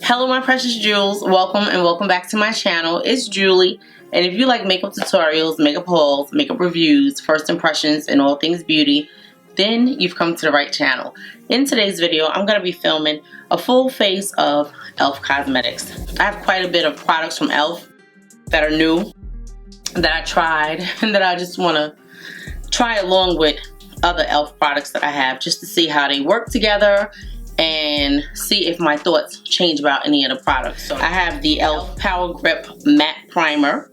Hello my precious jewels, welcome and welcome back to my channel. It's Julie, and if you like makeup tutorials, makeup hauls, makeup reviews, first impressions, and all things beauty, then you've come to the right channel. In today's video, I'm going to be filming a full face of e.l.f. cosmetics. I have quite a bit of products from e.l.f. that are new, that I tried, and that I just want to try along with other e.l.f. products that I have, just to see how they work together and see if my thoughts change about any of the products. So I have the e.l.f. Power Grip Matte Primer.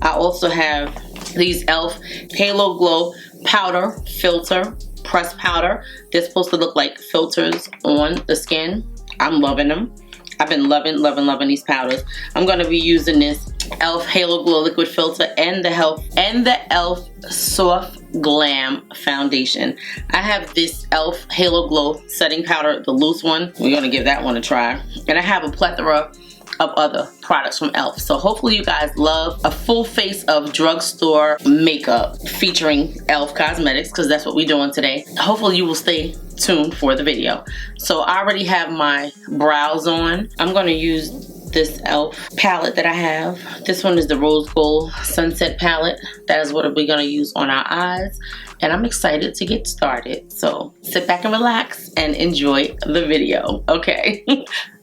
I also have these e.l.f. Halo Glow Powder Filter Press Powder. They're supposed to look like filters on the skin. I'm loving them. I've been loving these powders. I'm going to be using this e.l.f. Halo Glow Liquid Filter and the e.l.f. Soft Glam Foundation. I have this e.l.f. Halo Glow Setting Powder, the loose one. We're going to give that one a try. And I have a plethora of other products from e.l.f. So hopefully you guys love a full face of drugstore makeup featuring e.l.f. cosmetics, because that's what we're doing today. Hopefully you will stay tuned for the video. So I already have my brows on. I'm going to use this e.l.f. palette that I have. This one is the Rose Gold Sunset palette. That is what we're going to use on our eyes. And I'm excited to get started. So sit back and relax and enjoy the video. Okay.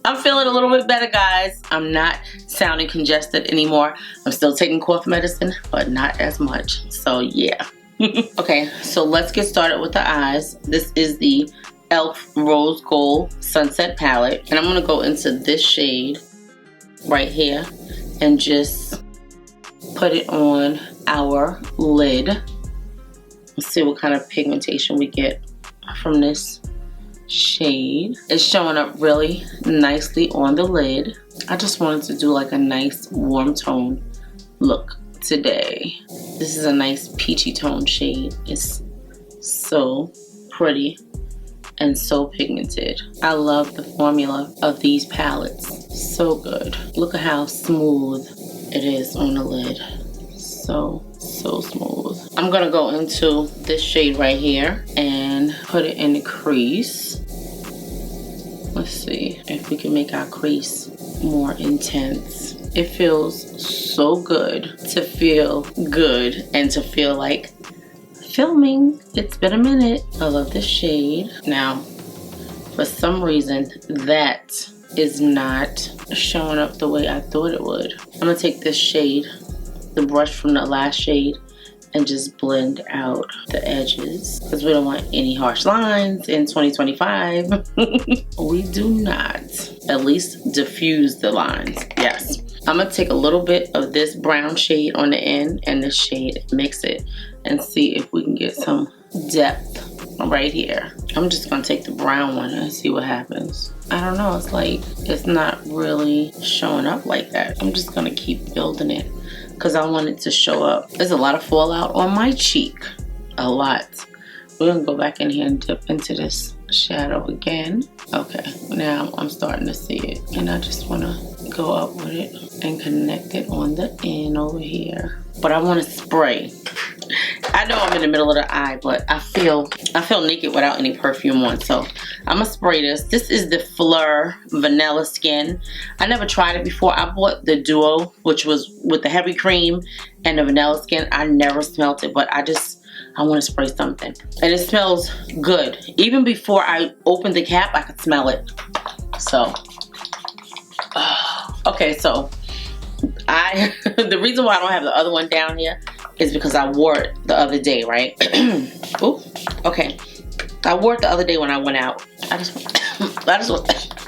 I'm feeling a little bit better, guys. I'm not sounding congested anymore. I'm still taking cough medicine, but not as much. So yeah. Okay, so let's get started with the eyes. This is the e.l.f. Rose Gold Sunset palette. And I'm going to go into this shade right here and just put it on our lid. Let's see what kind of pigmentation we get from this shade. It's showing up really nicely on the lid. I just wanted to do like a nice warm tone look today. This is a nice peachy tone shade. It's so pretty and so pigmented. I love the formula of these palettes. So good. Look at how smooth it is on the lid. So smooth. I'm gonna go into this shade right here and put it in the crease. Let's see if we can make our crease more intense. It feels so good to feel good and to feel like filming. It's been a minute. I love this shade. Now, for some reason, that is not showing up the way I thought it would. I'm gonna take this shade, the brush from the last shade, and just blend out the edges, because we don't want any harsh lines in 2025. We do not. At least diffuse the lines. Yes. I'm gonna take a little bit of this brown shade on the end and this shade, mix it, and see if we can get some depth right here. I'm just gonna take the brown one and see what happens. I don't know, it's like it's not really showing up like that. I'm just gonna keep building it because I want it to show up. There's a lot of fallout on my cheek. A lot. We're gonna go back in here and dip into this shadow again. Okay, now I'm starting to see it, and I just wanna go up with it and connect it on the end over here. But I want to spray. I know I'm in the middle of the eye, but I feel naked without any perfume on. So I'm gonna spray this. This is the Fleur Vanilla Skin. I never tried it before. I bought the duo, which was with the heavy cream and the vanilla skin. I never smelled it, but I want to spray something. And it smells good. Even before I opened the cap, I could smell it. So, okay, so the reason why I don't have the other one down here is because I wore it the other day, right? Ooh, okay. I wore it the other day when I went out. I just want,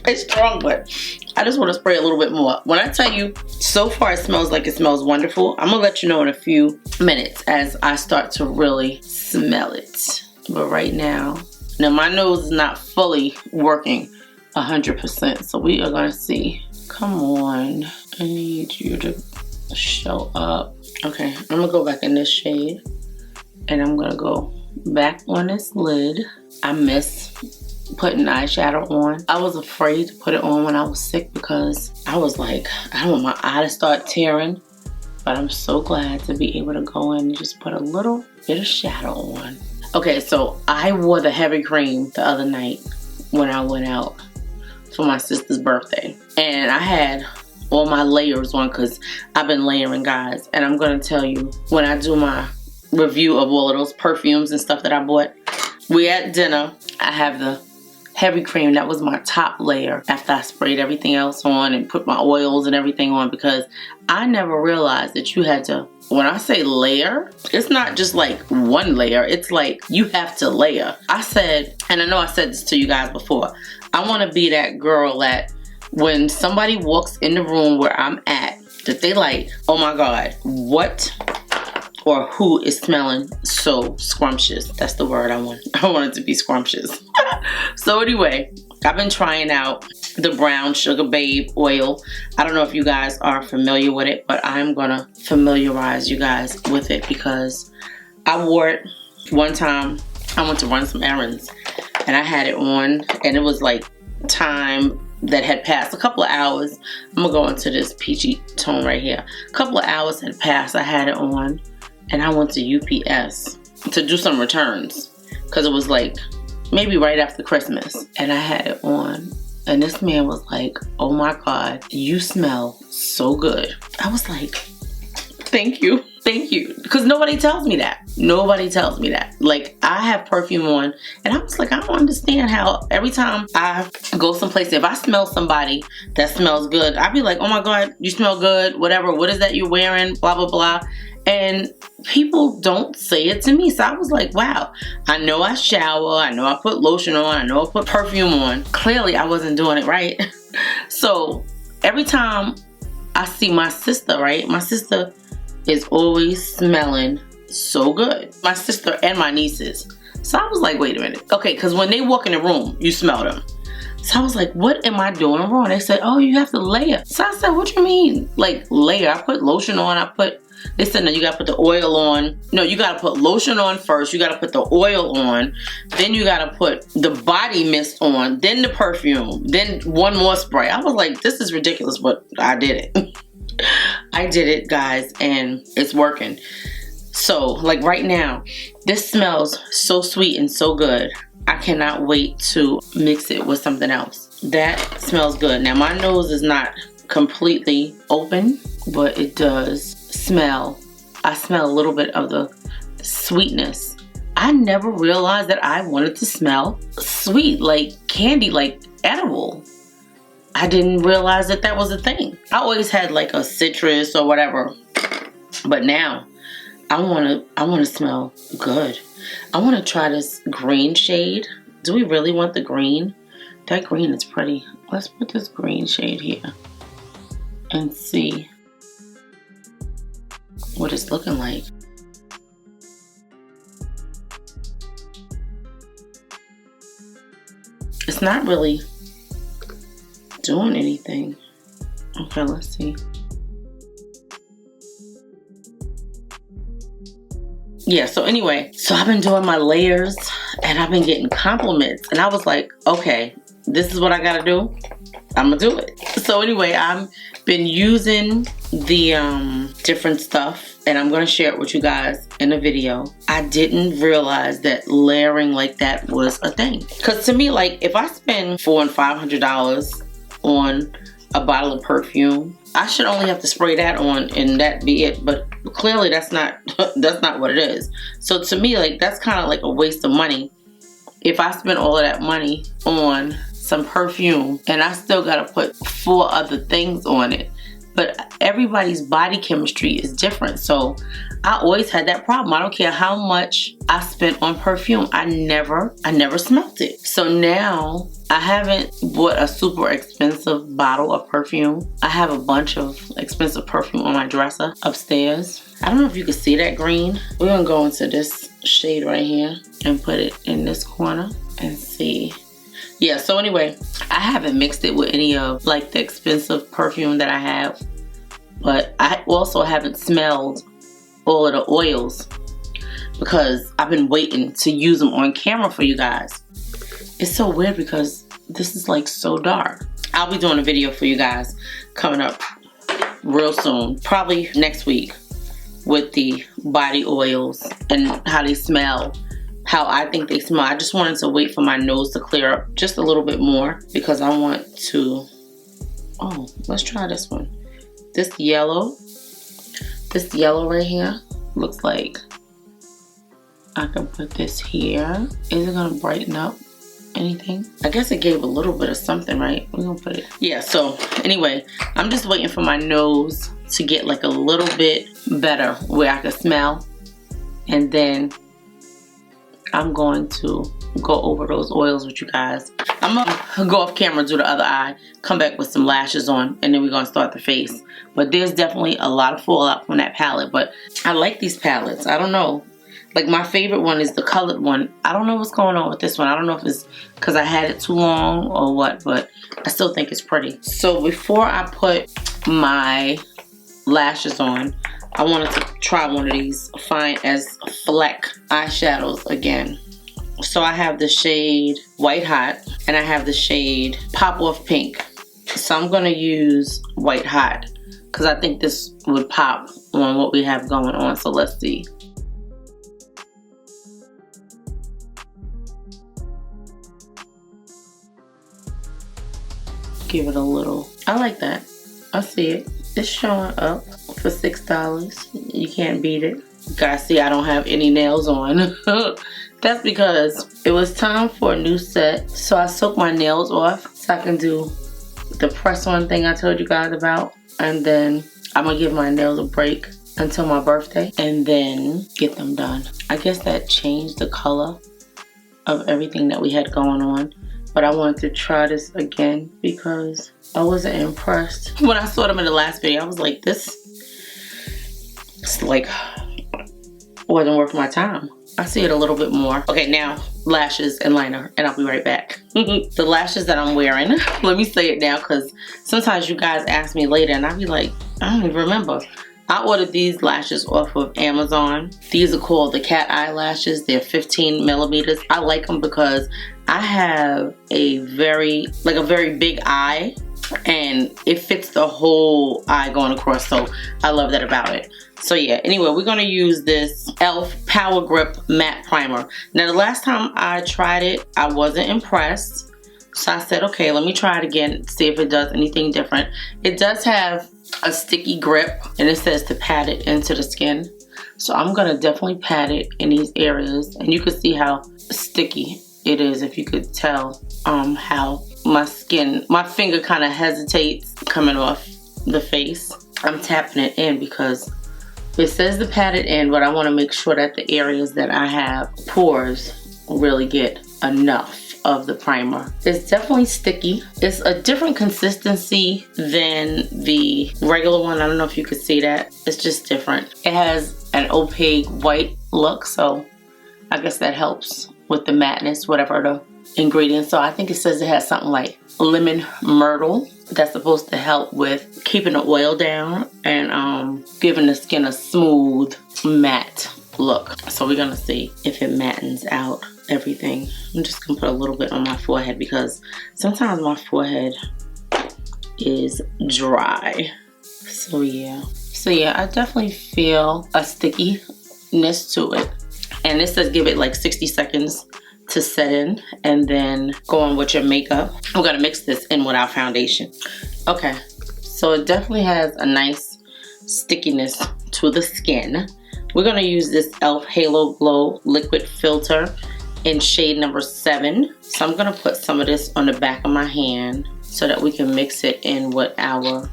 it's strong, but I just want to spray a little bit more. When I tell you, so far it smells like it smells wonderful. I'm gonna let you know in a few minutes as I start to really smell it. But right now my nose is not fully working 100%, so we are gonna see. Come on, I need you to show up. Okay, I'm gonna go back in this shade and I'm gonna go back on this lid. I miss putting eyeshadow on. I was afraid to put it on when I was sick because I was like, I don't want my eye to start tearing. But I'm so glad to be able to go in and just put a little bit of shadow on. Okay, so I wore the heavy cream the other night when I went out. for my sister's birthday. And I had all my layers on because I've been layering, guys. And I'm going to tell you, when I do my review of all of those perfumes and stuff that I bought, we at dinner, I have the heavy cream. That was my top layer after I sprayed everything else on and put my oils and everything on, because I never realized that you had to, when I say layer, it's not just like one layer. It's like you have to layer. I said, and I know I said this to you guys before, I want to be that girl that when somebody walks in the room where I'm at, that they like, oh my God, what or who is smelling so scrumptious? That's the word I want. I want it to be scrumptious. So anyway, I've been trying out the Brown Sugar Babe oil. I don't know if you guys are familiar with it, but I'm gonna familiarize you guys with it because I wore it one time. I went to run some errands and I had it on, and it was like time that had passed, a couple of hours. I'm gonna go into this peachy tone right here. A couple of hours had passed, I had it on, and I went to UPS to do some returns because it was like maybe right after Christmas, and I had it on, and this man was like, oh my God, you smell so good. I was like, thank you. Thank you. Because nobody tells me that. Nobody tells me that. Like, I have perfume on, and I was like, I don't understand how every time I go someplace, if I smell somebody that smells good, I'd be like, oh my God, you smell good, whatever. What is that you're wearing? Blah, blah, blah. And people don't say it to me. So I was like, wow, I know I shower. I know I put lotion on. I know I put perfume on. Clearly, I wasn't doing it right. So every time I see my sister, right? My sister is always smelling so good. My sister and my nieces. So I was like, wait a minute. Okay, because when they walk in the room, you smell them. So I was like, what am I doing wrong? They said, oh, you have to layer. So I said, what you mean? Like, layer? I put lotion on. They said, no, you gotta put the oil on. No, you gotta put lotion on first. You gotta put the oil on. Then you gotta put the body mist on. Then the perfume. Then one more spray. I was like, this is ridiculous, but I did it. I did it, guys, and it's working. So, like right now, this smells so sweet and so good. I cannot wait to mix it with something else. That smells good. Now, my nose is not completely open, but it does smell. I smell a little bit of the sweetness. I never realized that I wanted to smell sweet, like candy, like edible. I didn't realize that that was a thing. I always had like a citrus or whatever, but now I want to smell good. I want to try this green shade. Do we really want the green? That green is pretty. Let's put this green shade here and see what it's looking like. It's not really doing anything. Okay, let's see. Yeah, so anyway, so I've been doing my layers and I've been getting compliments, and I was like, okay, this is what I gotta do. I'm gonna do it. So anyway, I've been using the different stuff, and I'm gonna share it with you guys in a video. I didn't realize that layering like that was a thing. Because to me, like, if I spend $400 and $500 on a bottle of perfume, I should only have to spray that on and that be it. But clearly that's not what it is. So to me, like, that's kind of like a waste of money if I spend all of that money on some perfume and I still gotta put 4 other things on it. But everybody's body chemistry is different, so I always had that problem. I don't care how much I spent on perfume, I never smelled it. So now I haven't bought a super expensive bottle of perfume. I have a bunch of expensive perfume on my dresser upstairs. I don't know if you can see that green. We're gonna go into this shade right here and put it in this corner and see. Yeah, so anyway, I haven't mixed it with any of like the expensive perfume that I have, but I also haven't smelled all of the oils because I've been waiting to use them on camera for you guys. It's so weird because this is like so dark. I'll be doing a video for you guys coming up real soon, probably next week, with the body oils and how they smell, how I think they smell. I just wanted to wait for my nose to clear up just a little bit more because I want to, oh, let's try this one. This yellow right here looks like I can put this here. Is it gonna brighten up anything? I guess it gave a little bit of something, right? We're gonna put it, yeah. So anyway, I'm just waiting for my nose to get like a little bit better where I can smell, and then I'm going to go over those oils with you guys. I'm gonna go off camera, do the other eye, come back with some lashes on, and then we're gonna start the face. But there's definitely a lot of fallout from that palette, but I like these palettes. I don't know. Like, my favorite one is the colored one. I don't know what's going on with this one. I don't know if it's because I had it too long or what, but I still think it's pretty. So before I put my lashes on, I wanted to try one of these Fine as Fleck eyeshadows again. So I have the shade White Hot and I have the shade Pop Off Pink. So I'm gonna use White Hot because I think this would pop on what we have going on. So let's see. Give it a little, I like that. I see it. It's showing up for $6. You can't beat it. You guys see I don't have any nails on. That's because it was time for a new set. So I soaked my nails off so I can do the press on thing I told you guys about. And then I'm gonna give my nails a break until my birthday and then get them done. I guess that changed the color of everything that we had going on. But I wanted to try this again because I wasn't impressed. When I saw them in the last video, I was like, this like wasn't worth my time. I see it a little bit more. Okay, now lashes and liner, and I'll be right back. The lashes that I'm wearing, let me say it now because sometimes you guys ask me later and I'll be like, I don't even remember. I ordered these lashes off of Amazon. These are called the cat eyelashes. They're 15 millimeters. I like them because I have a very big eye and it fits the whole eye going across. So I love that about it. So yeah, anyway, we're gonna use this e.l.f. Power Grip Matte Primer. Now the last time I tried it, I wasn't impressed. So I said, okay, let me try it again, see if it does anything different. It does have a sticky grip and it says to pat it into the skin. So I'm gonna definitely pat it in these areas, and you can see how sticky it is if you could tell how my finger kind of hesitates coming off the face. I'm tapping it in because it says to pat it in, but I want to make sure that the areas that I have pores really get enough of the primer. It's definitely sticky. It's a different consistency than the regular one. I don't know if you could see that. It's just different. It has an opaque white look, so I guess that helps with the matteness, whatever the ingredients. So I think it says it has something like lemon myrtle. That's supposed to help with keeping the oil down and giving the skin a smooth matte look. So we're gonna see if it mattens out everything. I'm just gonna put a little bit on my forehead because sometimes my forehead is dry. So yeah, I definitely feel a stickiness to it. And it says give it like 60 seconds to set in and then go on with your makeup. I'm gonna mix this in with our foundation. Okay, so it definitely has a nice stickiness to the skin. We're gonna use this e.l.f. Halo Glow Liquid Filter in shade number 7. So I'm gonna put some of this on the back of my hand so that we can mix it in with our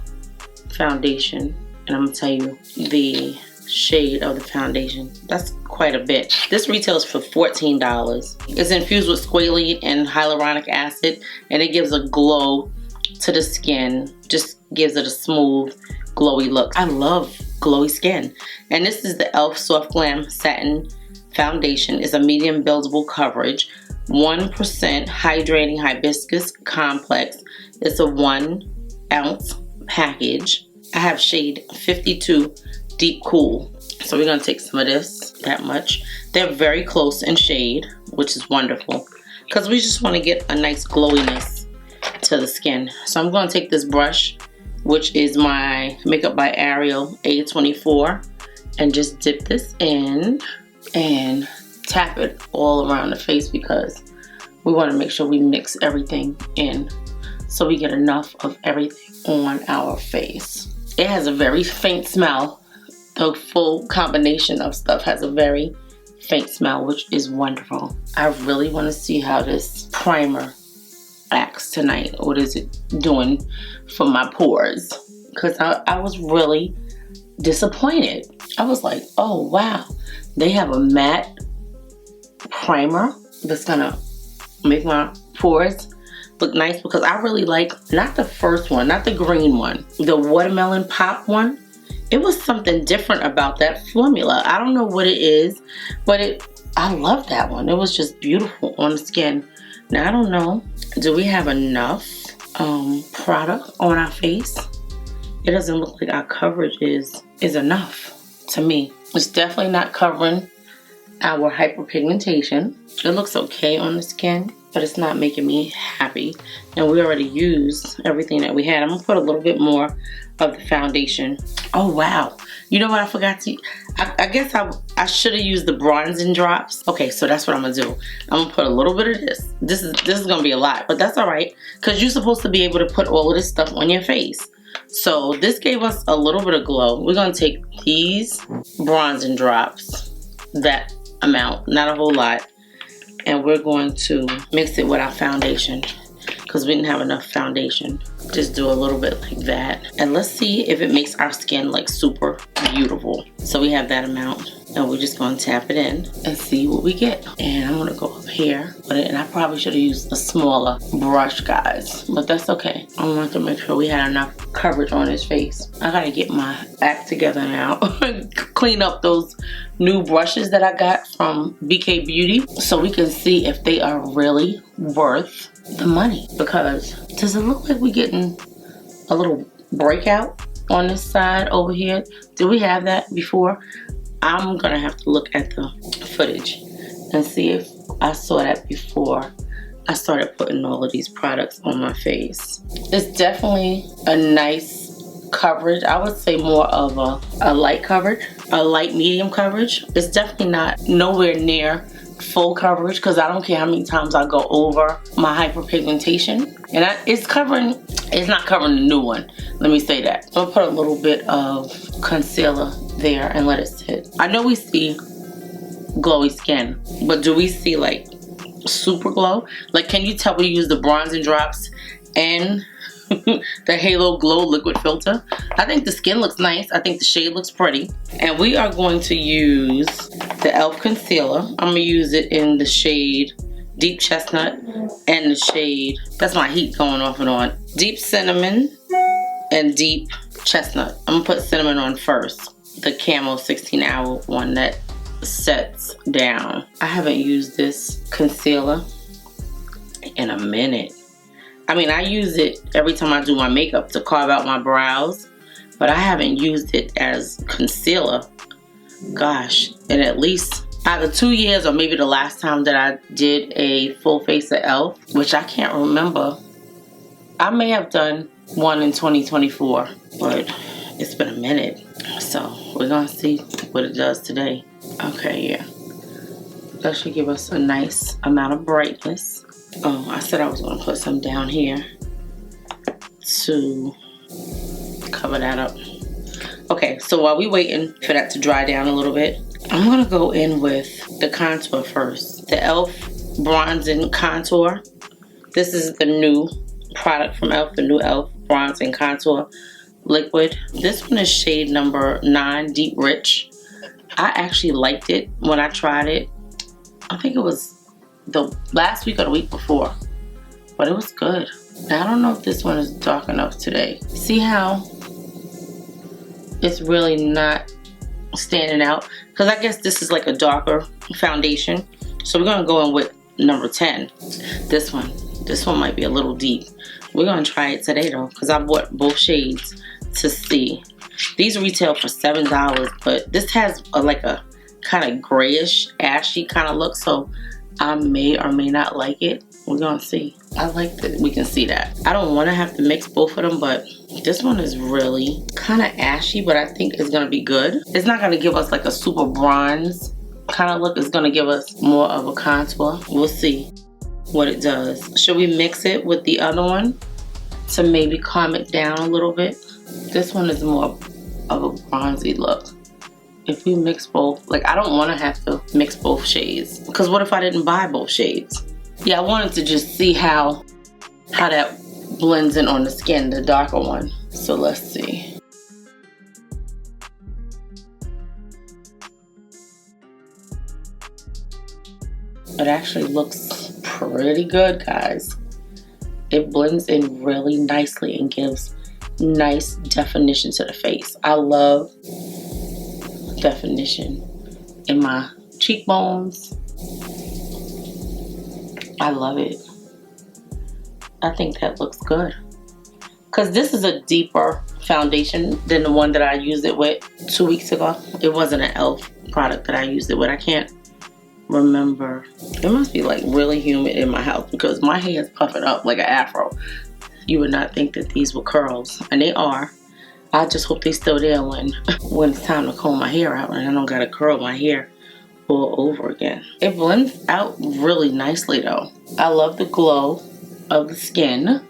foundation. And I'm gonna tell you the shade of the foundation. That's quite a bit. This retails for $14. It's infused with squalene and hyaluronic acid, and it gives a glow to the skin. Just gives it a smooth, glowy look. I love glowy skin. And this is the e.l.f. Soft Glam Satin Foundation. It's a medium buildable coverage, 1% hydrating hibiscus complex. It's a 1 ounce package. I have shade 52 Deep Cool. So we're gonna take some of this, that much. They're very close in shade, which is wonderful because we just want to get a nice glowiness to the skin. So I'm gonna take this brush, which is my Makeup by Ariel A24, and just dip this in and tap it all around the face because we want to make sure we mix everything in so we get enough of everything on our face. It has a very faint smell. The full combination of stuff has a very faint smell, which is wonderful. I really want to see how this primer acts tonight. What is it doing for my pores? Because I was really disappointed. I was like, oh wow, they have a matte primer that's gonna make my pores look nice, because I really like, not the first one, not the green one, the watermelon pop one. It was something different about that formula. I don't know what it is, but I love that one. It was just beautiful on the skin. Now I don't know, do we have enough product on our face? It doesn't look like our coverage is enough to me. It's definitely not covering our hyperpigmentation. It looks okay on the skin, but it's not making me happy. And we already used everything that we had. I'm gonna put a little bit more of the foundation. Oh wow, you know what I forgot to, I guess I should have used the bronzing drops. Okay, so that's what I'm gonna do. I'm gonna put a little bit of this. This is gonna be a lot, but that's all right, because you're supposed to be able to put all of this stuff on your face. So this gave us a little bit of glow. We're gonna take these bronzing drops, that amount, not a whole lot, and we're going to mix it with our foundation because we didn't have enough foundation. Just do a little bit like that, and let's see if it makes our skin like super beautiful. So we have that amount, and we're just going to tap it in and see what we get. And I'm going to go up here with it, and I probably should have used a smaller brush, guys, but that's okay. I wanted to make sure we had enough coverage on his face. I gotta get my act together now. Clean up those new brushes that I got from BK Beauty so we can see if they are really worth the money. Because does it look like we're getting a little breakout on this side over here? Did we have that before? I'm gonna have to look at the footage and see if I saw that before I started putting all of these products on my face. It's definitely a nice coverage. I would say more of a light coverage, a light medium coverage. It's definitely not nowhere near full coverage, because I don't care how many times I go over my hyperpigmentation. And it's not covering the new one. Let me say that. I'll put a little bit of concealer there and let it sit. I know we see glowy skin, but do we see like super glow? Like, can you tell we use the bronzing drops and the Halo Glow liquid filter? I think the skin looks nice. I think the shade looks pretty. And we are going to use the e.l.f. concealer. I'm gonna use it in the shade Deep Chestnut and the shade, that's my heat going off and on, Deep Cinnamon and Deep Chestnut. I'm gonna put cinnamon on first, the Camo 16-hour one that sets down. I haven't used this concealer in a minute. I mean, I use it every time I do my makeup to carve out my brows, but I haven't used it as concealer, gosh, in at least either 2 years or maybe the last time that I did a full face of e.l.f., which I can't remember. I may have done one in 2024, but it's been a minute. So we're gonna see what it does today. Okay, yeah. That should give us a nice amount of brightness. Oh, I said I was gonna put some down here to cover that up. Okay, so while we're waiting for that to dry down a little bit, I'm gonna go in with the contour first. The e.l.f. Bronzing Contour. This is the new product from e.l.f., the new e.l.f. Bronzing Contour Liquid. This one is shade number 9, Deep Rich. I actually liked it when I tried it. I think it was the last week or the week before, but it was good. Now, I don't know if this one is dark enough today. See how it's really not standing out? Because I guess this is like a darker foundation. So we're gonna go in with number 10. This one might be a little deep. We're gonna try it today though, because I bought both shades to see. These retail for $7, but this has like a kind of grayish, ashy kind of look, so I may or may not like it. We're gonna see. I like that we can see that. I don't want to have to mix both of them, but this one is really kind of ashy, but I think it's gonna be good. It's not gonna give us like a super bronze kind of look is going to give us more of a contour. We'll see what it does. Should we mix it with the other one to maybe calm it down a little bit? This one is more of a bronzy look. If we mix both, like I don't want to have to mix both shades, because what if I didn't buy both shades? Yeah, I wanted to just see how that blends in on the skin, the darker one. So let's see. It actually looks pretty good, guys. It blends in really nicely and gives nice definition to the face. I love definition in my cheekbones. I love it. I think that looks good. Because this is a deeper foundation than the one that I used it with 2 weeks ago. It wasn't an e.l.f. product that I used it with. I can't remember. It must be like really humid in my house because my hair is puffing up like an afro. You would not think that these were curls, and they are. I just hope they still there when it's time to comb my hair out and I don't gotta curl my hair all over again. It blends out really nicely though. I love the glow of the skin.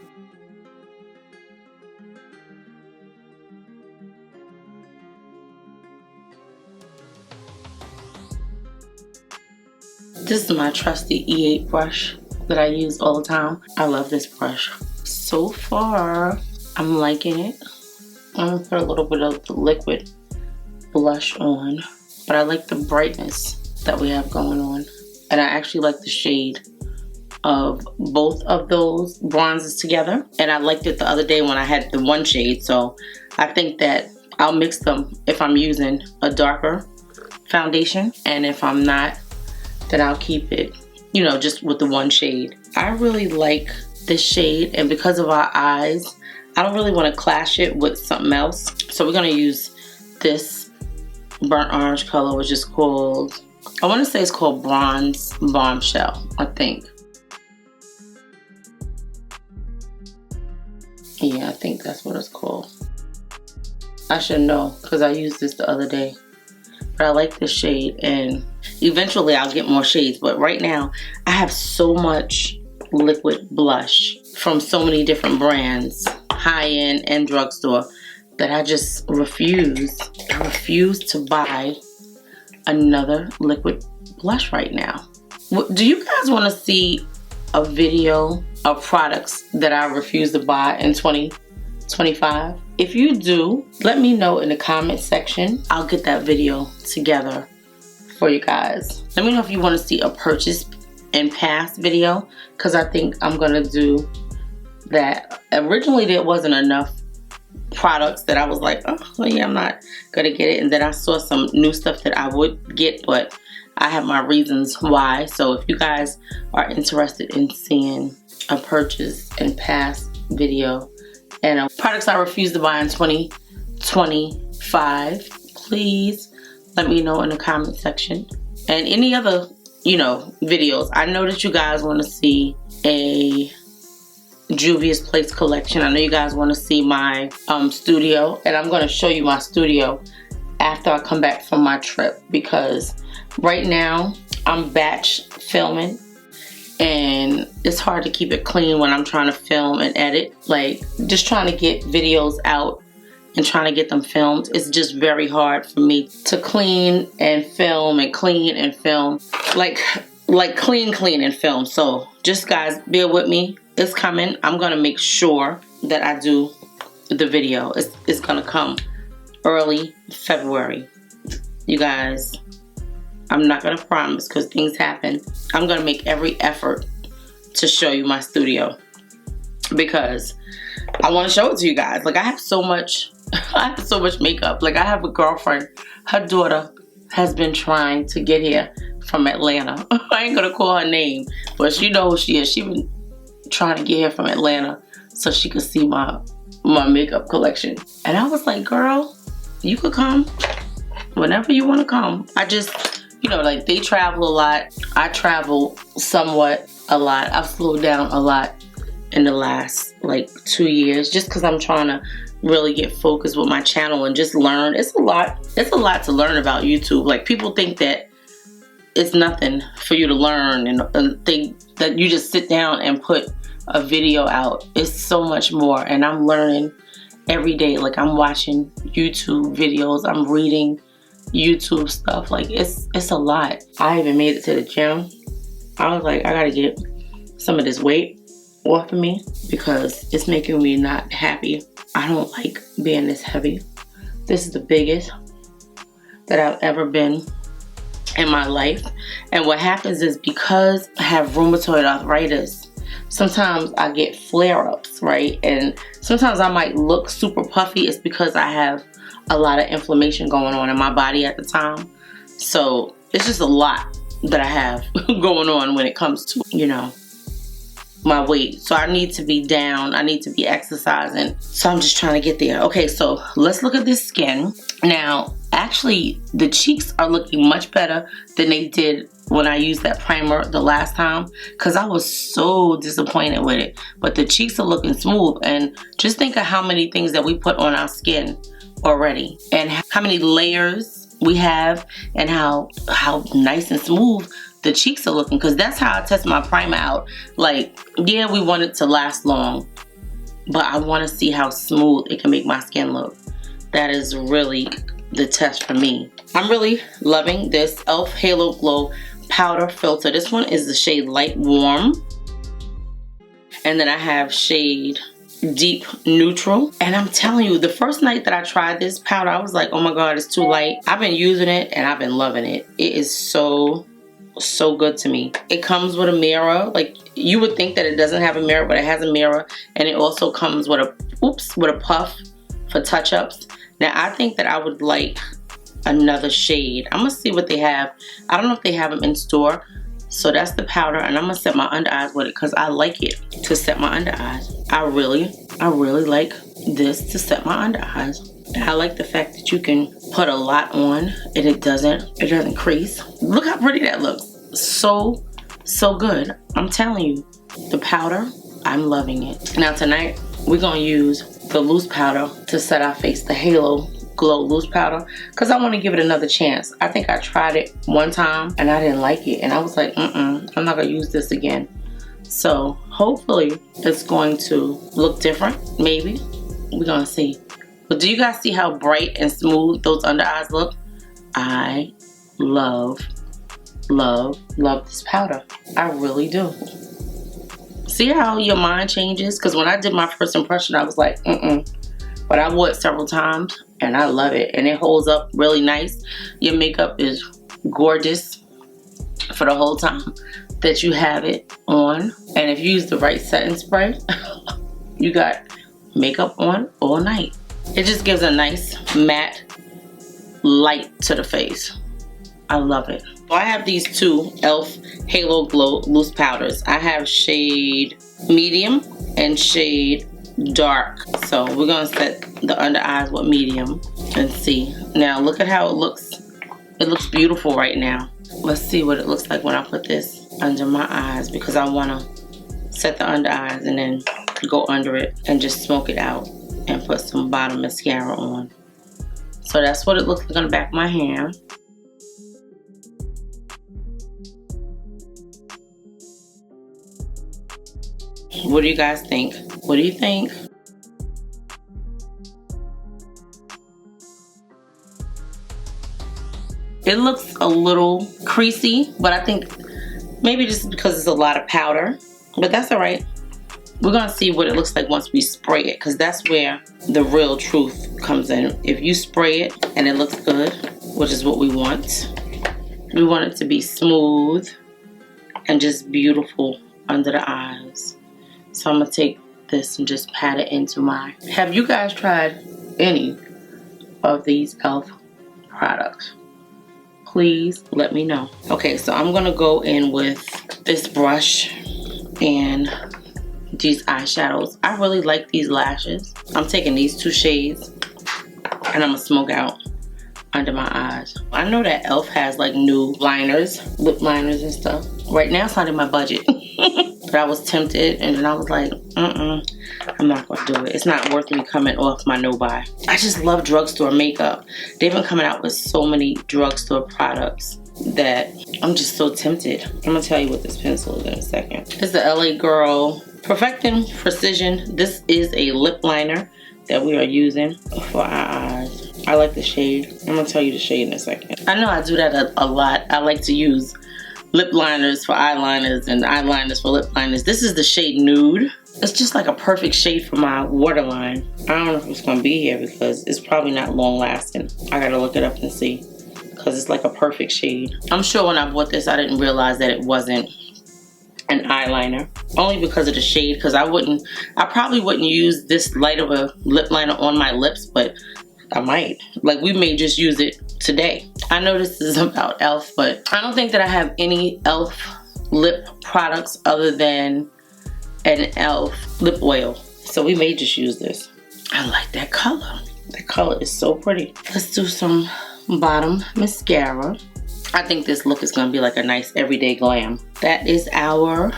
This is my trusty E8 brush that I use all the time. I love this brush. So far, I'm liking it. I'm gonna put a little bit of the liquid blush on, but I like the brightness that we have going on. And I actually like the shade of both of those bronzes together. And I liked it the other day when I had the one shade, so I think that I'll mix them if I'm using a darker foundation, and if I'm not, then I'll keep it, you know, just with the one shade. I really like this shade, and because of our eyes, I don't really want to clash it with something else. So we're gonna use this burnt orange color, which is called, I want to say it's called Bronze Bombshell, I think. Yeah, I think that's what it's called. I should know because I used this the other day. But I like this shade, and eventually I'll get more shades. But right now, I have so much liquid blush from so many different brands, high-end and drugstore, that I just refuse. I refuse to buy another liquid blush right now. Do you guys want to see a video of products that I refuse to buy in 2025? If you do, let me know in the comment section. I'll get that video together for you guys. Let me know if you want to see a purchase and pass video, because I think I'm gonna do that. Originally there wasn't enough products that I was like, oh yeah, I'm not gonna get it, and then I saw some new stuff that I would get, but I have my reasons why. So if you guys are interested in seeing a purchase and pass video and products I refuse to buy in 2025, please let me know in the comment section. And any other, you know, videos. I know that you guys want to see a Juvia's Place collection. I know you guys want to see my studio, and I'm going to show you my studio after I come back from my trip, because right now I'm batch filming and it's hard to keep it clean when I'm trying to film and edit. Like, just trying to get videos out and trying to get them filmed, it's just very hard for me to clean and film and clean and film, like clean and film. So just guys, bear with me. It's coming. I'm gonna make sure that I do the video. It's gonna come early February, you guys. I'm not gonna promise because things happen. I'm gonna make every effort to show you my studio because I want to show it to you guys. Like, I have so much makeup. Like, I have a girlfriend, her daughter has been trying to get here from Atlanta. I ain't gonna call her name, but she knows who she is. She been trying to get here from Atlanta so she could see my makeup collection. And I was like, girl, you could come whenever you want to come. I just, you know, like, they travel a lot. I travel somewhat a lot. I've slowed down a lot in the last like 2 years just because I'm trying to really get focused with my channel and just learn. It's a lot to learn about YouTube. Like, people think that it's nothing for you to learn and think that you just sit down and put a video out. It's so much more, and I'm learning every day. Like, I'm watching YouTube videos, I'm reading YouTube stuff. Like, it's a lot. I even made it to the gym. I was like, I gotta get some of this weight off of me because it's making me not happy. I don't like being this heavy. This is the biggest that I've ever been in my life. And what happens is, because I have rheumatoid arthritis, sometimes I get flare-ups, right? And sometimes I might look super puffy. It's because I have a lot of inflammation going on in my body at the time. So it's just a lot that I have going on when it comes to, you know, my weight. So I need to be down. I need to be exercising. So I'm just trying to get there. Okay, so let's look at this skin. Now, actually, the cheeks are looking much better than they did when I used that primer the last time, because I was so disappointed with it. But the cheeks are looking smooth, and just think of how many things that we put on our skin already, and how many layers we have, and how nice and smooth the cheeks are looking. Because that's how I test my primer out. Like, yeah, we want it to last long, but I want to see how smooth it can make my skin look. That is really the test for me. I'm really loving this e.l.f. Halo Glow powder filter. This one is the shade Light Warm, and then I have shade Deep Neutral. And I'm telling you, the first night that I tried this powder, I was like, oh my god, it's too light. I've been using it and I've been loving it. It is so good to me. It comes with a mirror. Like, you would think that it doesn't have a mirror, but it has a mirror, and it also comes with a puff for touch-ups. Now, I think that I would like another shade. I'm gonna see what they have. I don't know if they have them in store. So that's the powder, and I'm gonna set my under eyes with it because I like it to set my under eyes. I really like this to set my under eyes. And I like the fact that you can put a lot on and it doesn't crease. Look how pretty that looks. So good. I'm telling you, the powder, I'm loving it. Now tonight we're gonna use the loose powder to set our face, the Halo Glow loose powder, because I want to give it another chance. I think I tried it one time and I didn't like it, and I was like, I'm not gonna use this again. So hopefully it's going to look different. Maybe we're gonna see. But do you guys see how bright and smooth those under eyes look? I love this powder. I really do. See how your mind changes? Because when I did my first impression, I was like, but I wore it several times and I love it, and it holds up really nice. Your makeup is gorgeous for the whole time that you have it on, and if you use the right setting spray, you got makeup on all night. It just gives a nice matte light to the face. I love it. So I have these two e.l.f. Halo Glow loose powders. I have shade medium and shade dark. So we're gonna set the under eyes with medium and see. Now look at how it looks. It looks beautiful right now. Let's see what it looks like when I put this under my eyes, because I wanna set the under eyes and then go under it and just smoke it out and put some bottom mascara on. So that's what it looks like on the back of my hand. What do you guys think? What do you think? It looks a little creasy, but I think maybe just because it's a lot of powder, but that's all right. We're gonna see what it looks like once we spray it, because that's where the real truth comes in. If you spray it and it looks good, which is what we want it to be smooth and just beautiful under the eyes. So I'm gonna take this and just pat it into my... Have you guys tried any of these e.l.f. products? Please let me know. Okay, so I'm gonna go in with this brush and these eyeshadows. I really like these lashes. I'm taking these two shades and I'm gonna smoke out under my eyes. I know that e.l.f. has like new liners, lip liners and stuff. Right now it's not in my budget. But I was tempted, and then I was like, I'm not gonna do it. It's not worth me coming off my no-buy. I just love drugstore makeup. They've been coming out with so many drugstore products that I'm just so tempted. I'm gonna tell you what this pencil is in a second. It's the LA Girl Perfecting Precision. This is a lip liner that we are using for our eyes. I like the shade. I'm gonna tell you the shade in a second. I know I do that a lot. I like to use lip liners for eyeliners and eyeliners for lip liners. This is the shade Nude. It's just like a perfect shade for my waterline. I don't know if it's gonna be here because it's probably not long lasting. I gotta look it up and see, because it's like a perfect shade. I'm sure when I bought this, I didn't realize that it wasn't an eyeliner, only because of the shade, because I probably wouldn't use this light of a lip liner on my lips, but I might. Like, we may just use it today. I know this is about e.l.f., but I don't think that I have any e.l.f. lip products other than an e.l.f. lip oil. So we may just use this. I like that color. That color is so pretty. Let's do some bottom mascara. I think this look is gonna be like a nice everyday glam. That is our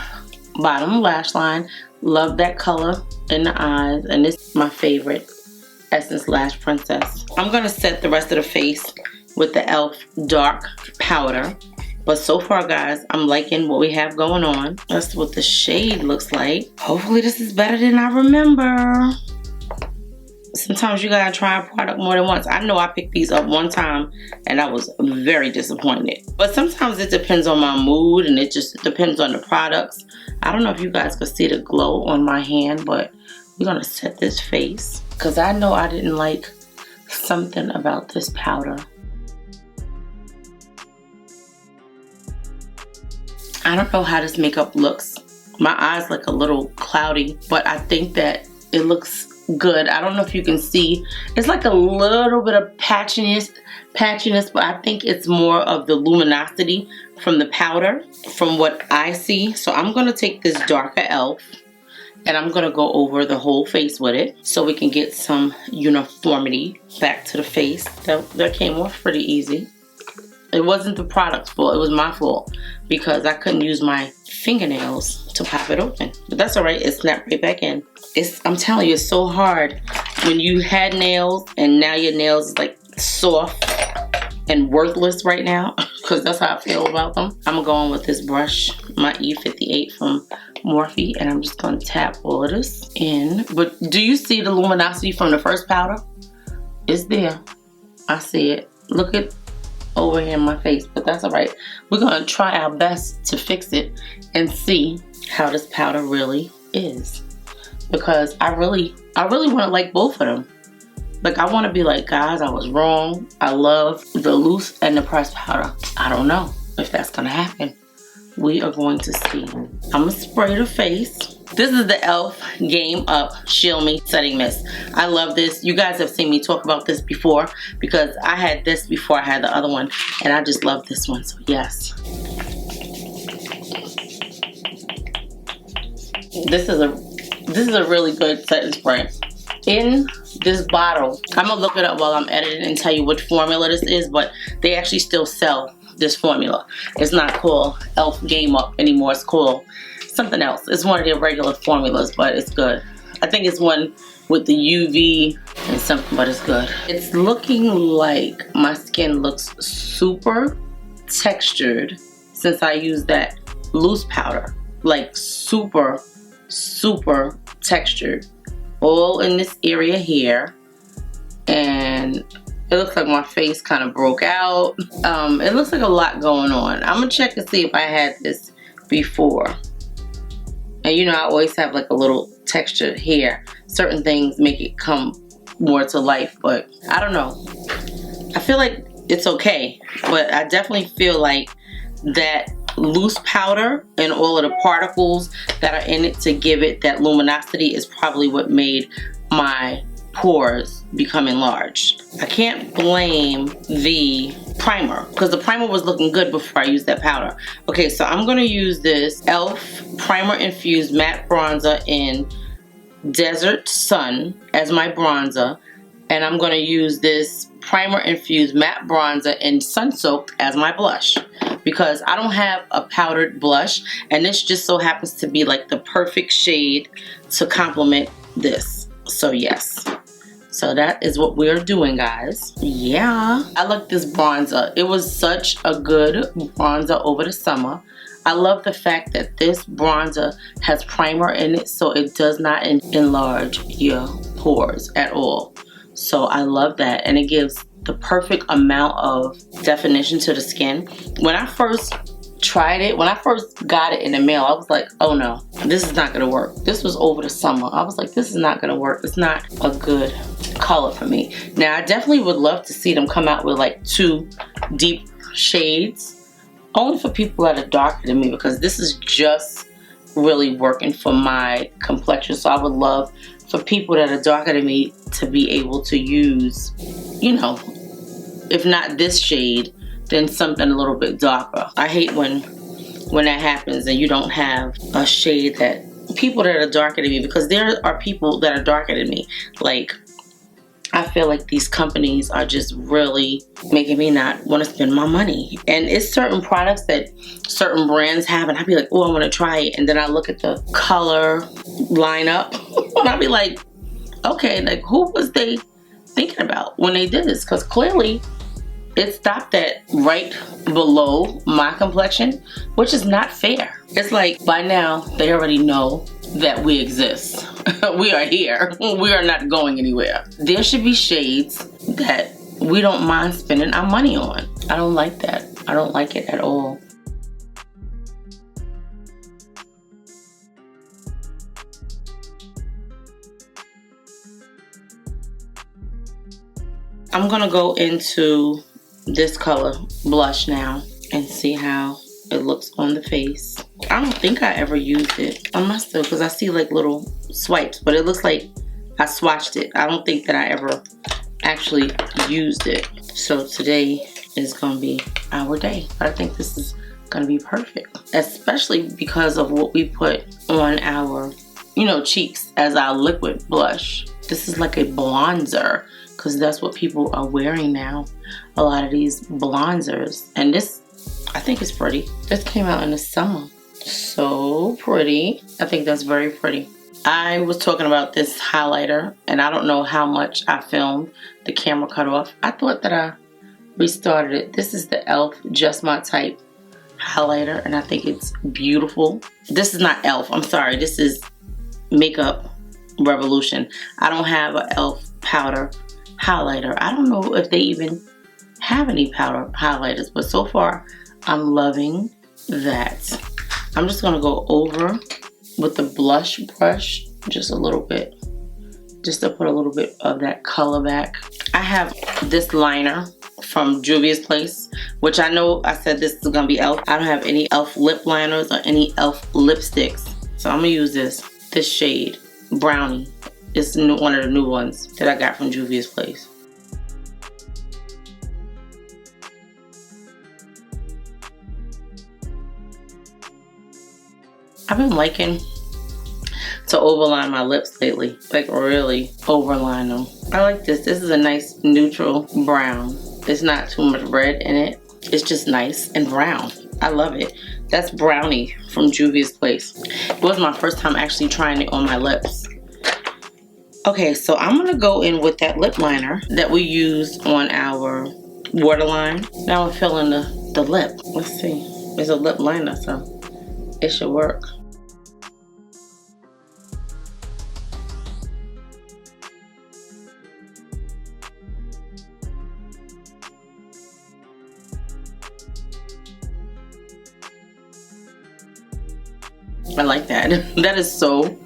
bottom lash line. Love that color in the eyes. And this is my favorite, Essence Lash Princess. I'm gonna set the rest of the face with the e.l.f. dark powder. But so far, guys, I'm liking what we have going on. That's what the shade looks like. Hopefully this is better than I remember. Sometimes you gotta try a product more than once. I know I picked these up one time and I was very disappointed. But sometimes it depends on my mood and it just depends on the products. I don't know if you guys could see the glow on my hand, but we're gonna set this face because I know I didn't like something about this powder. I don't know how this makeup looks. My eyes look a little cloudy, but I think that it looks good. I don't know if you can see. It's like a little bit of patchiness, but I think it's more of the luminosity from the powder, from what I see. So I'm gonna take this darker e.l.f. and I'm gonna go over the whole face with it so we can get some uniformity back to the face. That came off pretty easy. It wasn't the product's fault, it was my fault because I couldn't use my fingernails to pop it open. But that's all right, it snapped right back in. I'm telling you, it's so hard when you had nails and now your nails is like soft and worthless right now, because that's how I feel about them. I'm gonna go on with this brush, my E58 from Morphe, and I'm just gonna tap all of this in. But do you see the luminosity from the first powder? It's there. I see it. Look at over here in my face, but that's all right. We're gonna try our best to fix it and see how this powder really is, because I really want to like both of them. Like, I want to be like, guys, I was wrong. I love the loose and the pressed powder. I don't know if that's gonna happen. We are going to see. I'm gonna spray the face. This is the e.l.f. Game Up Shield Me Setting Mist. I love this. You guys have seen me talk about this before because I had this before I had the other one, and I just love this one, so yes. This is a really good setting spray. In this bottle, I'm gonna look it up while I'm editing and tell you which formula this is, but they actually still sell this formula. It's not called e.l.f. Game Up anymore. It's called something else. It's one of their regular formulas, but it's good. I think it's one with the UV and something, but it's good. It's looking like my skin looks super textured since I used that loose powder. Like super textured. All in this area here. And it looks like my face kind of broke out. It looks like a lot going on. I'm gonna check to see if I had this before. And you know, I always have like a little texture here. Certain things make it come more to life, but I don't know. I feel like it's okay, but I definitely feel like that loose powder and all of the particles that are in it to give it that luminosity is probably what made my pores become enlarged. I can't blame the primer because the primer was looking good before I used that powder. Okay, so I'm gonna use this e.l.f. Primer Infused Matte Bronzer in Desert Sun as my bronzer, and I'm gonna use this Primer Infused Matte Bronzer in Sun Soaked as my blush, because I don't have a powdered blush, and this just so happens to be like the perfect shade to complement this. So yes. So that is what we're doing, guys. Yeah, I like this bronzer. It was such a good bronzer over the summer. I love the fact that this bronzer has primer in it, so it does not enlarge your pores at all. So I love that, and it gives the perfect amount of definition to the skin. When I first tried it, when I first got it in the mail, I was like, oh no, this is not gonna work. This was over the summer. I was like, this is not gonna work. It's not a good color for me. Now, I definitely would love to see them come out with like 2 deep shades, only for people that are darker than me, because this is just really working for my complexion. So I would love for people that are darker than me to be able to use, you know, if not this shade, then something a little bit darker. I hate when that happens and you don't have a shade that people that are darker than me, because there are people that are darker than me. Like, I feel like these companies are just really making me not want to spend my money. And it's certain products that certain brands have, and I'd be like, oh, I want to try it. And then I look at the color lineup, and I'd be like, okay, like, who was they thinking about when they did this? Because clearly it stopped at right below my complexion, which is not fair. It's like, by now, they already know that we exist. We are here. We are not going anywhere. There should be shades that we don't mind spending our money on. I don't like that. I don't like it at all. I'm gonna go into this color blush now and see how it looks on the face. I don't think I ever used it. I must have, because I see like little swipes, but it looks like I swatched it. I don't think that I ever actually used it. So today is gonna be our day. But I think this is gonna be perfect, especially because of what we put on our, you know, cheeks as our liquid blush. This is like a bronzer, because that's what people are wearing now. A lot of these bronzers. And this, I think it's pretty. This came out in the summer. So pretty. I think that's very pretty. I was talking about this highlighter, and I don't know how much I filmed. The camera cut off. I thought that I restarted it. This is the e.l.f. Just My Type highlighter, and I think it's beautiful. This is not e.l.f. I'm sorry. This is Makeup Revolution. I don't have an e.l.f. powder highlighter. I don't know if they even have any powder highlighters, but so far I'm loving that. I'm just gonna go over with the blush brush just a little bit, just to put a little bit of that color back. I have this liner from Juvia's Place, which I know I said this is gonna be e.l.f. I don't have any e.l.f. lip liners or any e.l.f. lipsticks, so I'm gonna use this shade, Brownie. It's one of the new ones that I got from Juvia's Place. I've been liking to overline my lips lately, like really overline them. I like this. This is a nice neutral brown. It's not too much red in it. It's just nice and brown. I love it. That's Brownie from Juvia's Place. It was my first time actually trying it on my lips. Okay, so I'm gonna go in with that lip liner that we used on our waterline. Now I'm filling the lip. Let's see. It's a lip liner, so it should work. I like that. That is so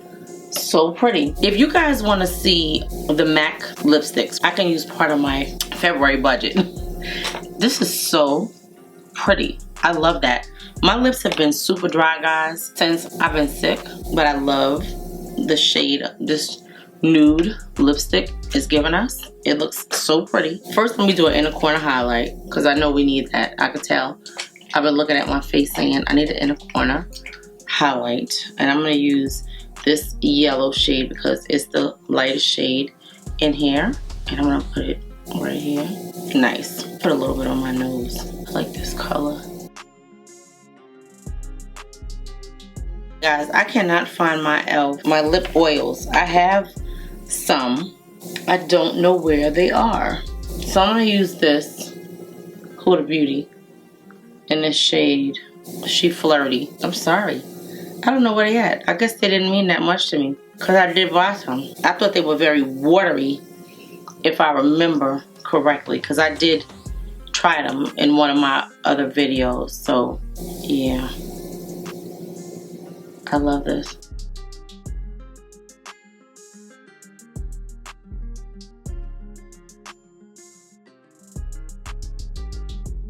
pretty. If you guys want to see the MAC lipsticks, I can use part of my February budget. This is so pretty. I love that. My lips have been super dry, guys, since I've been sick, but I love the shade this nude lipstick is giving us. It looks so pretty. First, let me do an inner corner highlight, because I know we need that. I could tell. I've been looking at my face saying I need an inner corner highlight, and I'm going to use this yellow shade because it's the lightest shade in here, and I'm going to put it right here. Nice. Put a little bit on my nose. I like this color. Guys, I cannot find my e.l.f. my lip oils. I have some, I don't know where they are. So I'm going to use this Huda Beauty in this shade. She Flirty. I'm sorry. I don't know where they at. I guess they didn't mean that much to me because I did buy some. I thought they were very watery, if I remember correctly, because I did try them in one of my other videos. So yeah, I love this.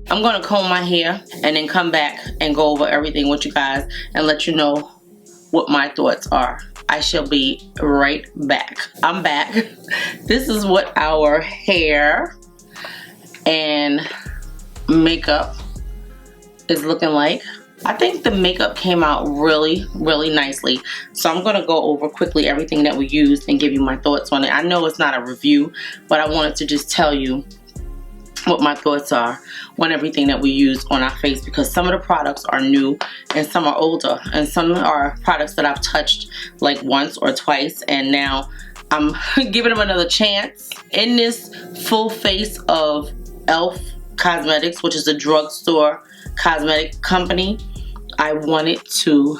I'm going to comb my hair and then come back and go over everything with you guys and let you know what my thoughts are. I shall be right back. I'm back. This is what our hair and makeup is looking like. I think the makeup came out really, really nicely. So I'm going to go over quickly everything that we used and give you my thoughts on it. I know it's not a review, but I wanted to just tell you what my thoughts are on everything that we use on our face, because some of the products are new and some are older, and some are products that I've touched like once or twice, and now I'm giving them another chance. In this full face of e.l.f. Cosmetics, which is a drugstore cosmetic company, I wanted to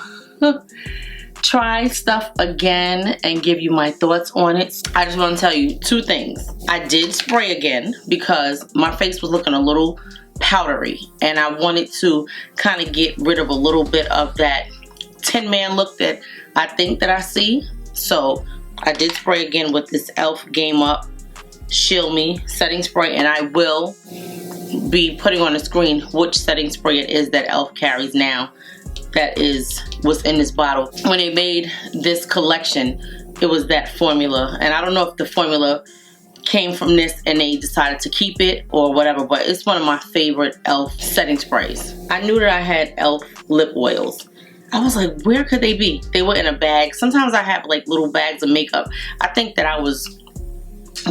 try stuff again and give you my thoughts on it. I just want to tell you two things. I did spray again because my face was looking a little powdery, and I wanted to kind of get rid of a little bit of that Tin Man look that I think that I see. So I did spray again with this e.l.f. Game Up Shield Me setting spray, and I will be putting on the screen which setting spray it is that e.l.f. carries now. That is what's in this bottle. When they made this collection, it was that formula, and I don't know if the formula came from this and they decided to keep it or whatever, but it's one of my favorite e.l.f. setting sprays. I knew that I had e.l.f. lip oils. I was like, where could they be? They were in a bag. Sometimes I have like little bags of makeup. I think that I was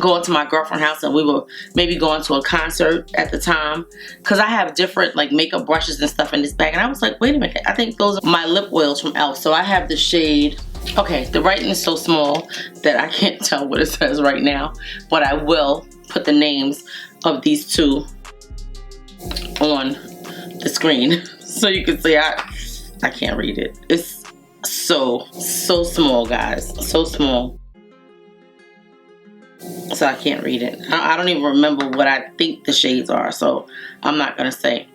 going to my girlfriend's house and we were maybe going to a concert at the time, because I have different like makeup brushes and stuff in this bag, and I was like, wait a minute, I think those are my lip oils from e.l.f. So I have the shade, okay, the writing is so small that I can't tell what it says right now, but I will put the names of these two on the screen so you can see. I can't read it. It's so small, guys, so small. So I can't read it. I don't even remember what I think the shades are, so I'm not gonna say.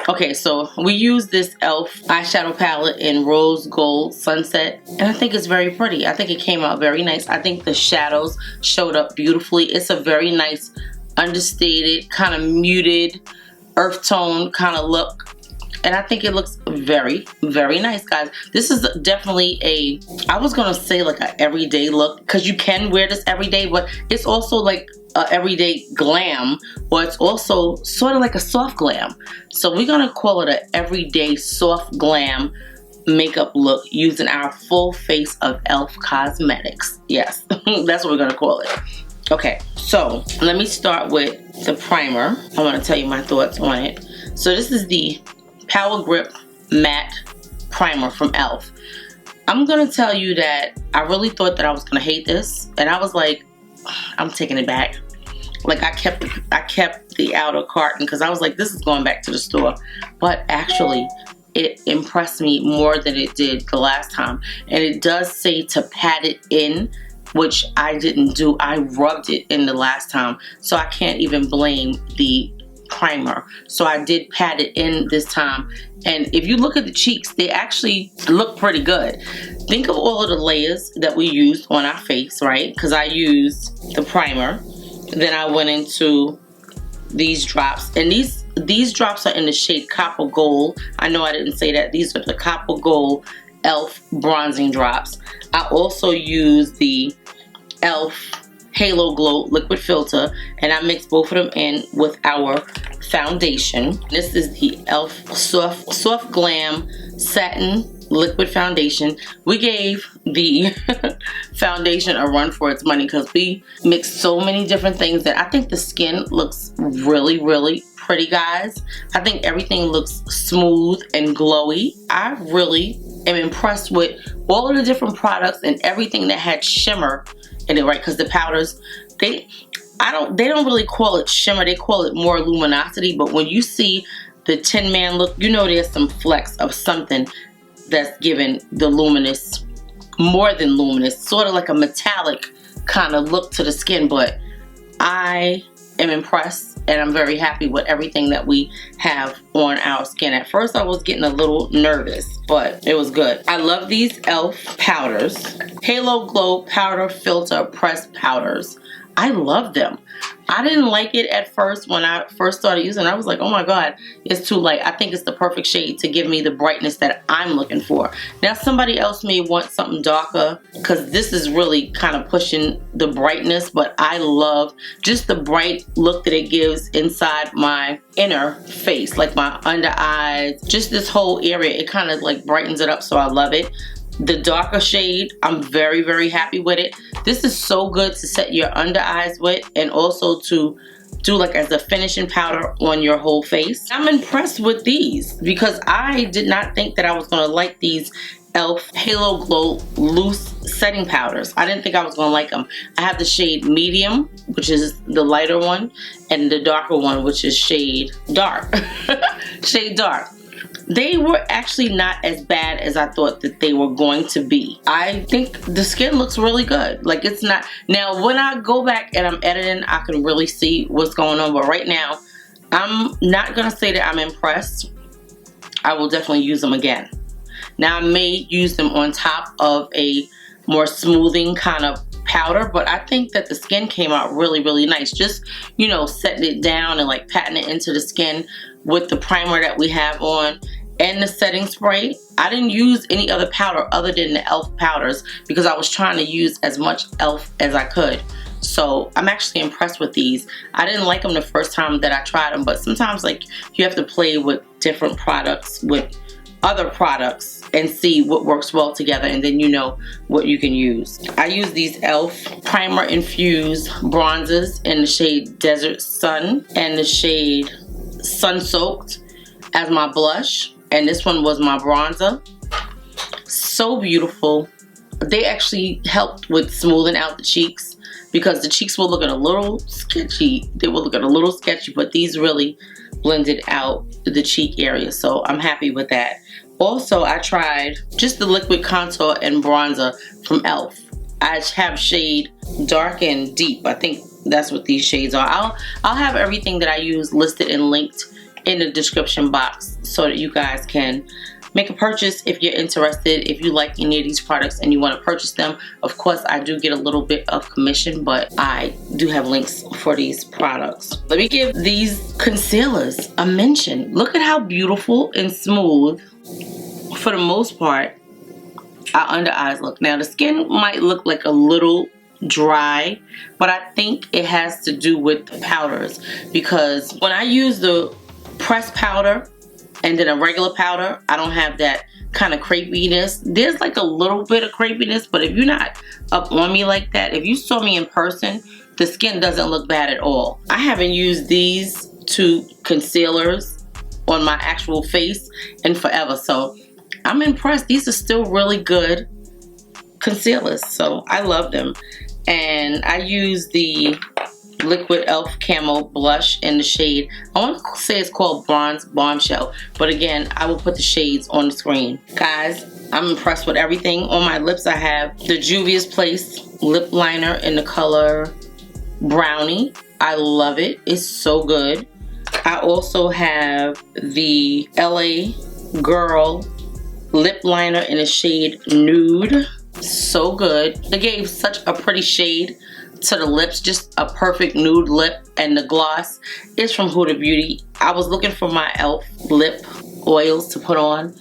Okay, so we use this e.l.f. eyeshadow palette in Rose Gold Sunset, and I think it's very pretty. I think it came out very nice. I think the shadows showed up beautifully. It's a very nice, understated, kind of muted, earth tone kind of look. And I think it looks very, very nice, guys. This is definitely a, I was going to say like an everyday look, because you can wear this every day, but it's also like a everyday glam, or it's also sort of like a soft glam. So we're going to call it an everyday soft glam makeup look using our full face of e.l.f. Cosmetics. Yes, that's what we're going to call it. Okay, so let me start with the primer. I want to tell you my thoughts on it. So this is the Power Grip Matte Primer from e.l.f. I'm gonna tell you that I really thought that I was gonna hate this, and I was like, I'm taking it back. Like I kept the outer carton because I was like, this is going back to the store. But actually, it impressed me more than it did the last time. And it does say to pat it in, which I didn't do. I rubbed it in the last time, so I can't even blame the primer. So I did pat it in this time, and if you look at the cheeks, they actually look pretty good. Think of all of the layers that we used on our face, right? Because I used the primer, then I went into these drops, and these drops are in the shade Copper Gold. I know I didn't say that. These are the Copper Gold e.l.f. bronzing drops. I also used the e.l.f. Halo Glow liquid filter, and I mixed both of them in with our foundation. This is the e.l.f. Soft Glam Satin Liquid Foundation. We gave the foundation a run for its money because we mixed so many different things that I think the skin looks really, really pretty, guys. I think everything looks smooth and glowy. I really am impressed with all of the different products and everything that had shimmer in it, right? Because the powders, they don't really call it shimmer, they call it more luminosity, but when you see the Tin Man look, you know there's some flecks of something that's giving the luminous, more than luminous, sort of like a metallic kind of look to the skin. But I am impressed and I'm very happy with everything that we have on our skin. At first I was getting a little nervous, but it was good. I love these e.l.f. powders. Halo Glow Powder Filter Press Powders. I love them. I didn't like it at first when I first started using it. I was like, oh my god, it's too light. I think it's the perfect shade to give me the brightness that I'm looking for. Now somebody else may want something darker because this is really kind of pushing the brightness, but I love just the bright look that it gives inside my inner face, like my under eyes, just this whole area. It kind of like brightens it up, so I love it. The darker shade, I'm very, very happy with it. This is so good to set your under eyes with and also to do like as a finishing powder on your whole face. I'm impressed with these because I did not think that I was going to like these e.l.f. Halo Glow Loose Setting Powders. I didn't think I was going to like them. I have the shade Medium, which is the lighter one, and the darker one, which is shade Dark. Shade Dark. They were actually not as bad as I thought that they were going to be. I think the skin looks really good. Like it's not, now when I go back and I'm editing, I can really see what's going on. But right now, I'm not gonna say that I'm impressed. I will definitely use them again. Now I may use them on top of a more smoothing kind of powder, but I think that the skin came out really, really nice. Just, you know, setting it down and like patting it into the skin with the primer that we have on and the setting spray. I didn't use any other powder other than the e.l.f. powders because I was trying to use as much e.l.f. as I could. So I'm actually impressed with these. I didn't like them the first time that I tried them, but sometimes like you have to play with different products, with other products, and see what works well together, and then you know what you can use. I use these e.l.f. Primer Infused Bronzers in the shade Desert Sun and the shade Sun Soaked as my blush, and this one was my bronzer. So beautiful. They actually helped with smoothing out the cheeks because the cheeks were looking a little sketchy. They were looking a little sketchy, but these really blended out the cheek area, so I'm happy with that. Also, I tried just the liquid contour and bronzer from e.l.f. I have shade Dark and Deep. I think that's what these shades are. I'll have everything that I use listed and linked in the description box so that you guys can make a purchase if you're interested. If you like any of these products and you want to purchase them, of course I do get a little bit of commission, but I do have links for these products. Let me give these concealers a mention. Look at how beautiful and smooth, for the most part, our under eyes look. Now the skin might look like a little dry, but I think it has to do with the powders, because when I use the pressed powder and then a regular powder, I don't have that kind of crepiness. There's like a little bit of crepiness, but if you're not up on me like that, if you saw me in person, the skin doesn't look bad at all. I haven't used these two concealers on my actual face in forever, so I'm impressed. These are still really good concealers, so I love them. And I use the liquid e.l.f. Camo blush in the shade, I want to say it's called Bronze Bombshell, but again, I will put the shades on the screen. Guys, I'm impressed with everything. On my lips, I have the Juvia's Place lip liner in the color Brownie. I love it. It's so good. I also have the LA Girl lip liner in the shade Nude. So good. They gave such a pretty shade to the lips, just a perfect nude lip. And the gloss is from Huda Beauty. I was looking for my e.l.f. lip oils to put on,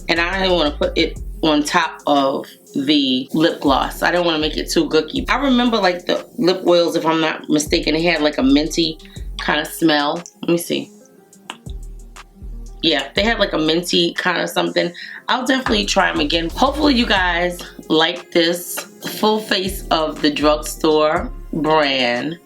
and I didn't want to put it on top of the lip gloss. I didn't want to make it too gooky. I remember like the lip oils, if I'm not mistaken, they had like a minty kind of smell. Let me see. Yeah, they had like a minty kind of something. I'll definitely try them again. Hopefully you guys like this full face of the drugstore brand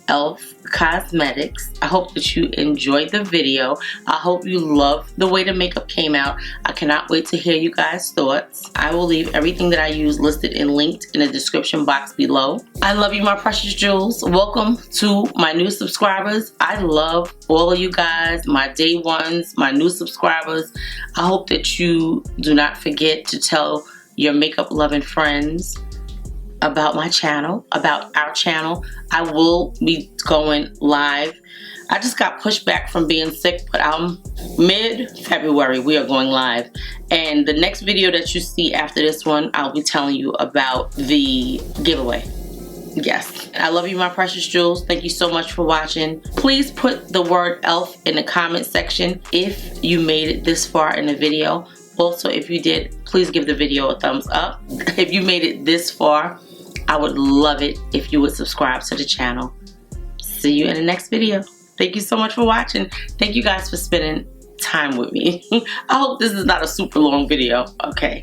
e.l.f. Cosmetics. I hope that you enjoyed the video. I hope you love the way the makeup came out. I cannot wait to hear you guys' thoughts. I will leave everything that I use listed and linked in the description box below. I love you, my precious jewels. Welcome to my new subscribers. I love all of you guys, my day ones, my new subscribers. I hope that you do not forget to tell your makeup loving friends about my channel, about our channel. I will be going live. I just got pushed back from being sick, but mid-February we are going live. And the next video that you see after this one, I'll be telling you about the giveaway. Yes. I love you, my precious jewels. Thank you so much for watching. Please put the word e.l.f. in the comment section if you made it this far in the video. Also, if you did, please give the video a thumbs up. If you made it this far, I would love it if you would subscribe to the channel. See you in the next video. Thank you so much for watching. Thank you guys for spending time with me. I hope this is not a super long video. Okay.